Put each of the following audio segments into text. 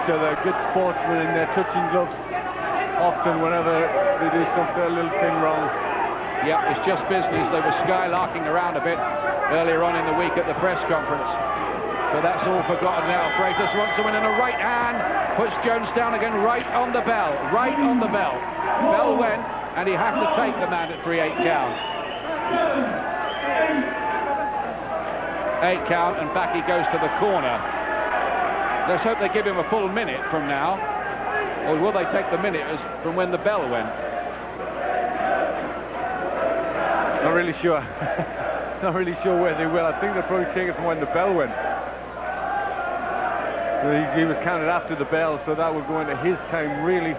each other, good sportsmen in their touching gloves, often whenever they do something, a little thing wrong. Yeah, it's just business. They were skylarking around a bit earlier on in the week at the press conference. But that's all forgotten now. Freitas wants to win in a right hand, puts Jones down again, right on the bell, right on the bell. Bell went, and he had to take the man at 3-8 count. 8 count, and back he goes to the corner. Let's hope they give him a full minute from now. Or will they take the minute as from when the bell went? Not really sure. Not really sure where they will. I think they'll probably take it from when the bell went. He was counted after the bell, so that would go into his time, really.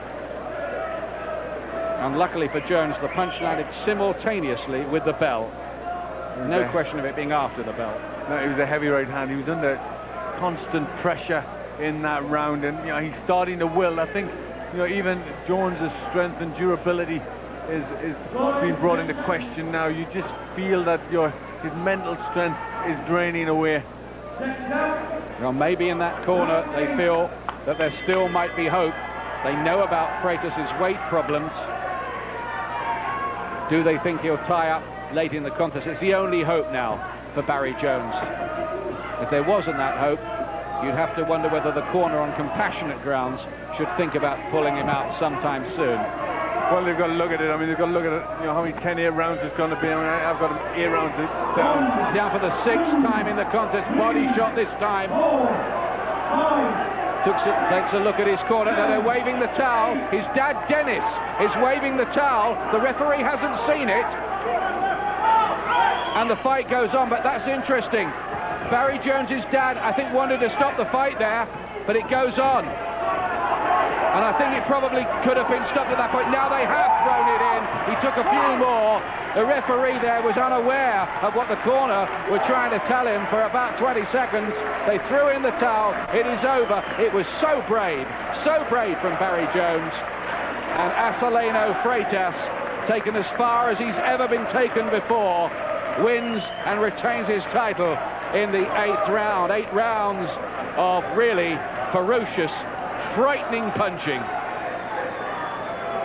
Unluckily for Jones, the punch landed simultaneously with the bell. No question of it being after the bell. No, it was a heavy right hand. He was under constant pressure in that round, and he's starting to will. I think even Jones's strength and durability is being brought into question now. You just feel that his mental strength is draining away. Well, maybe in that corner they feel that there still might be hope. They know about Freitas' weight problems. Do they think he'll tie up late in the contest? It's the only hope now for Barry Jones. If there wasn't that hope, you'd have to wonder whether the corner on compassionate grounds should think about pulling him out sometime soon. Well, they've got to look at it. I mean, they've got to look at it, how many 10-8 rounds it's going to be. I mean, I've got 8 rounds down. Down for the 6th time in the contest. Body shot this time. Takes a look at his corner. Now they're waving the towel. His dad, Dennis, is waving the towel. The referee hasn't seen it. And the fight goes on, but that's interesting. Barry Jones's dad, I think, wanted to stop the fight there, but it goes on. And I think it probably could have been stopped at that point. Now they have thrown it in. He took a few more. The referee there was unaware of what the corner were trying to tell him for about 20 seconds. They threw in the towel. It is over. It was so brave from Barry Jones. And Acelino Freitas, taken as far as he's ever been taken before, wins and retains his title in the 8th round. 8 rounds of really ferocious, frightening punching.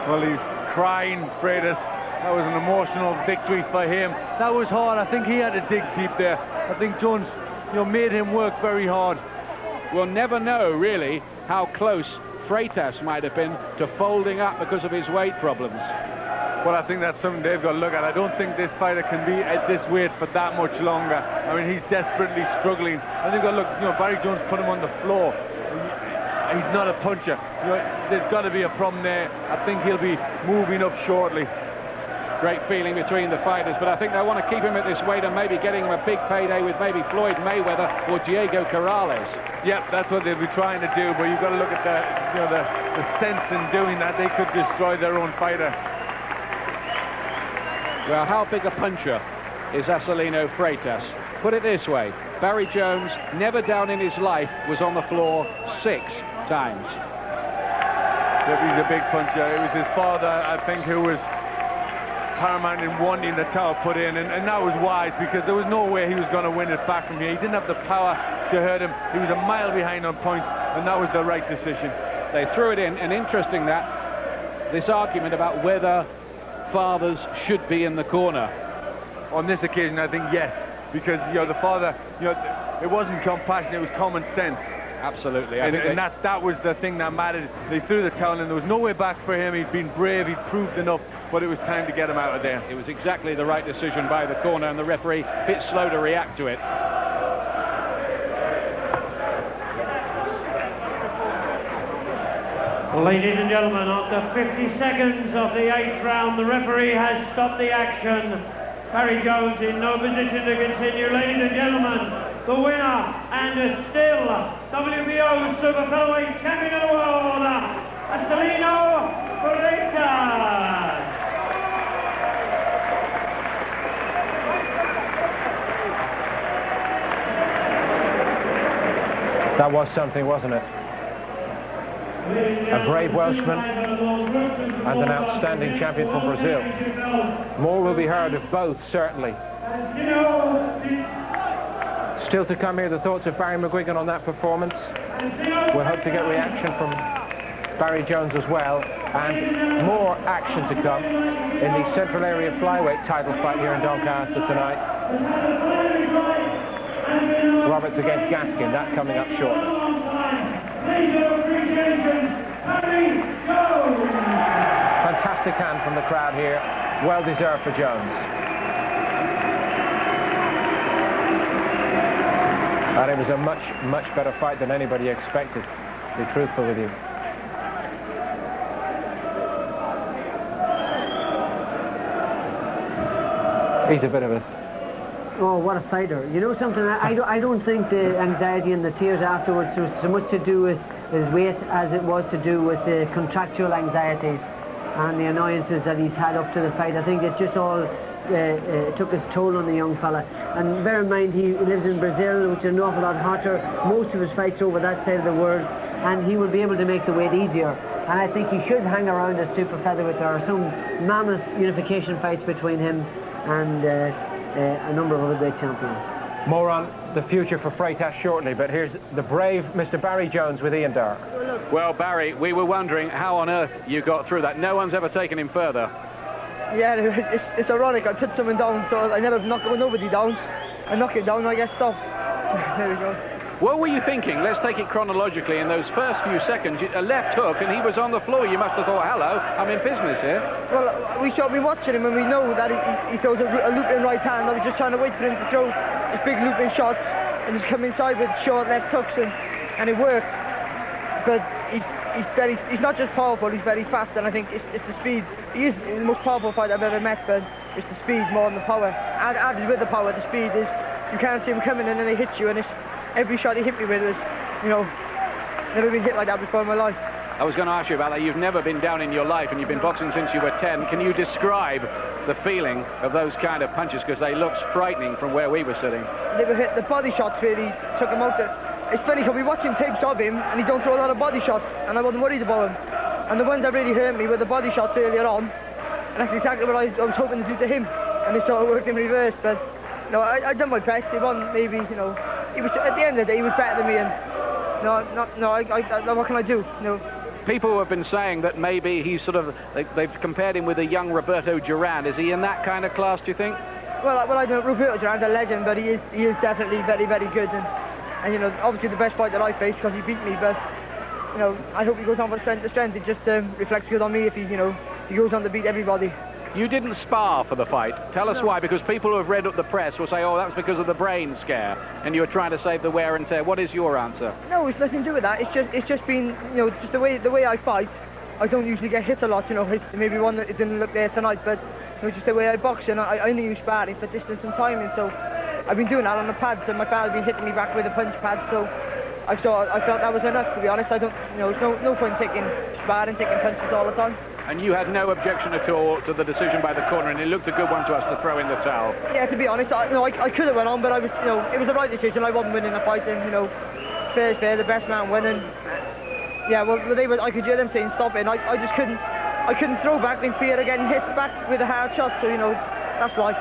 Well, he's crying, Freitas. That was an emotional victory for him. That was hard. I think he had to dig deep there. I think Jones, made him work very hard. We'll never know, really, how close Freitas might have been to folding up because of his weight problems. Well, I think that's something they've got to look at. I don't think this fighter can be at this weight for that much longer. I mean, he's desperately struggling. I think, look, Barry Jones put him on the floor. He's not a puncher. There's got to be a problem there. I think he'll be moving up shortly. Great feeling between the fighters, but I think they want to keep him at this weight and maybe getting him a big payday with maybe Floyd Mayweather or Diego Corrales. Yep, that's what they'll be trying to do, but you've got to look at the sense in doing that. They could destroy their own fighter. Well, how big a puncher is Acelino Freitas? Put it this way, Barry Jones, never down in his life, was on the floor 6 times. Yep, he's a big puncher. It was his father, I think, who was paramount in wanting the towel put in, and that was wise, because there was no way he was going to win it back from here. He didn't have the power to hurt him. He was a mile behind on points, and that was the right decision. They threw it in, and interesting that this argument about whether fathers should be in the corner. On this occasion, I think yes, because the father, it wasn't compassion, it was common sense. Absolutely. And that was the thing that mattered. They threw the towel in. There was no way back for him. He'd been brave, he'd proved enough, but it was time to get him out of there. It was exactly the right decision by the corner, and the referee a bit slow to react to it. Ladies and gentlemen, after 50 seconds of the 8th round, the referee has stopped the action. Barry Jones in no position to continue. Ladies and gentlemen, the winner and still WBO Super Featherweight Champion of the World, Acelino Freitas. That was something, wasn't it? A brave Welshman and an outstanding champion from Brazil. More will be heard of both, certainly. Still to come here, the thoughts of Barry McGuigan on that performance. We'll hope to get reaction from Barry Jones as well, and more action to come in the Central Area Flyweight title fight here in Doncaster tonight. Roberts against Gaskin, that coming up shortly. Fantastic hand from the crowd here, well deserved for Jones. And it was a much better fight than anybody expected, to be truthful with you. He's a bit of a... Oh, what a fighter. You know something, I don't think the anxiety and the tears afterwards was so much to do with his weight as it was to do with the contractual anxieties and the annoyances that he's had up to the fight. I think it just all took its toll on the young fella. And bear in mind, he lives in Brazil, which is an awful lot hotter. Most of his fights over that side of the world, and he will be able to make the weight easier. And I think he should hang around as super featherweight. There are some mammoth unification fights between him and a number of other great champions. More on the future for Freitas shortly, but here's the brave Mr. Barry Jones with Ian Dark. Well, Barry, we were wondering how on earth you got through that. No one's ever taken him further. Yeah, it's ironic. I put someone down, so I never knock nobody down. I knock it down and I get stopped. There we go. What were you thinking? Let's take it chronologically. In those first few seconds, a left hook and he was on the floor. You must have thought, hello, I'm in business here. Well, we should be watching him and we know that he throws a looping right hand. I was just trying to wait for him to throw his big looping shots and just come inside with short left hooks, and it worked. But he's not just powerful, he's very fast, and I think it's the speed. He is the most powerful fighter I've ever met, but it's the speed more than the power. Added with the power, the speed is, you can't see him coming in and they hit you, and every shot he hit me with was, you know, never been hit like that before in my life. I was going to ask you about that. You've never been down in your life and you've been boxing since you were 10. Can you describe the feeling of those kind of punches? Because they looked frightening from where we were sitting. They were hit, the body shots really took him out there. It's funny because we're watching tapes of him and he don't throw a lot of body shots, and I wasn't worried about him. And the ones that really hurt me were the body shots earlier on, and that's exactly what I was hoping to do to him. And it sort of worked in reverse, but no, I done my best. He won, maybe, you know, he was, at the end of the day, he was better than me, and what can I do? No. People have been saying that maybe he's sort of, they've compared him with a young Roberto Duran. Is he in that kind of class, do you think? Well, I don't. Roberto Duran's a legend, but he is definitely very, very good, and you know, obviously the best fight that I faced because he beat me, but you know, I hope he goes on from strength to strength. It just reflects good on me if he, you know, he goes on to beat everybody. You didn't spar for the fight. Tell us why, because people who have read up the press will say, oh, that's because of the brain scare, and you were trying to save the wear and tear. What is your answer? No, it's nothing to do with that. It's just been, you know, just the way I fight. I don't usually get hit a lot, you know. Maybe one that didn't look there tonight, but you know, just the way I box, and I only use sparring for distance and timing. So I've been doing that on the pads, and my father's been hitting me back with a punch pad. So I thought that was enough, to be honest. I don't, you know, there's no point taking sparring, taking punches all the time. And you had no objection at all to the decision by the corner, and it looked a good one to us to throw in the towel. Yeah, to be honest, I could have went on, but I was, you know, it was the right decision. I wasn't winning the fight, and you know, fair's fair, the best man winning. Yeah, well, I could hear them saying stop it, and I just couldn't. I couldn't throw back in fear of getting hit back with a hard shot. So you know, that's life.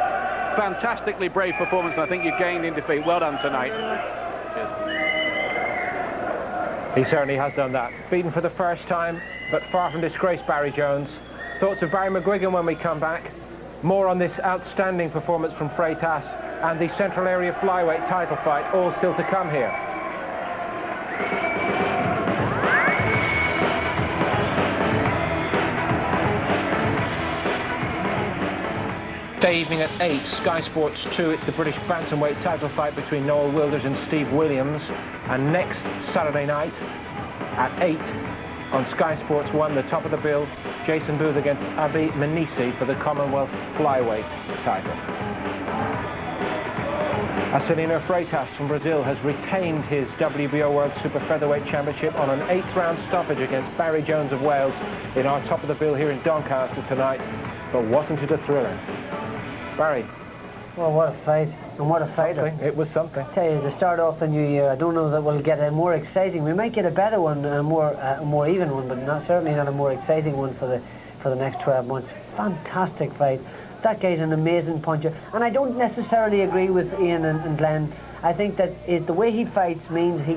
Fantastically brave performance. I think you gained in defeat. Well done tonight. He certainly has done that. Beaten for the first time, but far from disgraced, Barry Jones. Thoughts of Barry McGuigan when we come back. More on this outstanding performance from Freitas and the Central Area Flyweight title fight, all still to come here. Day evening at 8, Sky Sports 2. It's the British Bantamweight title fight between Noel Wilders and Steve Williams. And next Saturday night at 8 on Sky Sports 1, the top of the bill, Jason Booth against Abi Menisi for the Commonwealth Flyweight title. Acelino Freitas from Brazil has retained his WBO World Super Featherweight Championship on an 8th round stoppage against Barry Jones of Wales in our top of the bill here in Doncaster tonight. But wasn't it a thriller? Barry. Well, what a fight, and what a fighter. It was something. I tell you, to start off the new year, I don't know that we'll get a more exciting. We might get a better one, a more even one, but certainly not a more exciting one for the next 12 months. Fantastic fight. That guy's an amazing puncher, and I don't necessarily agree with Ian and Glenn. I think that the way he fights means he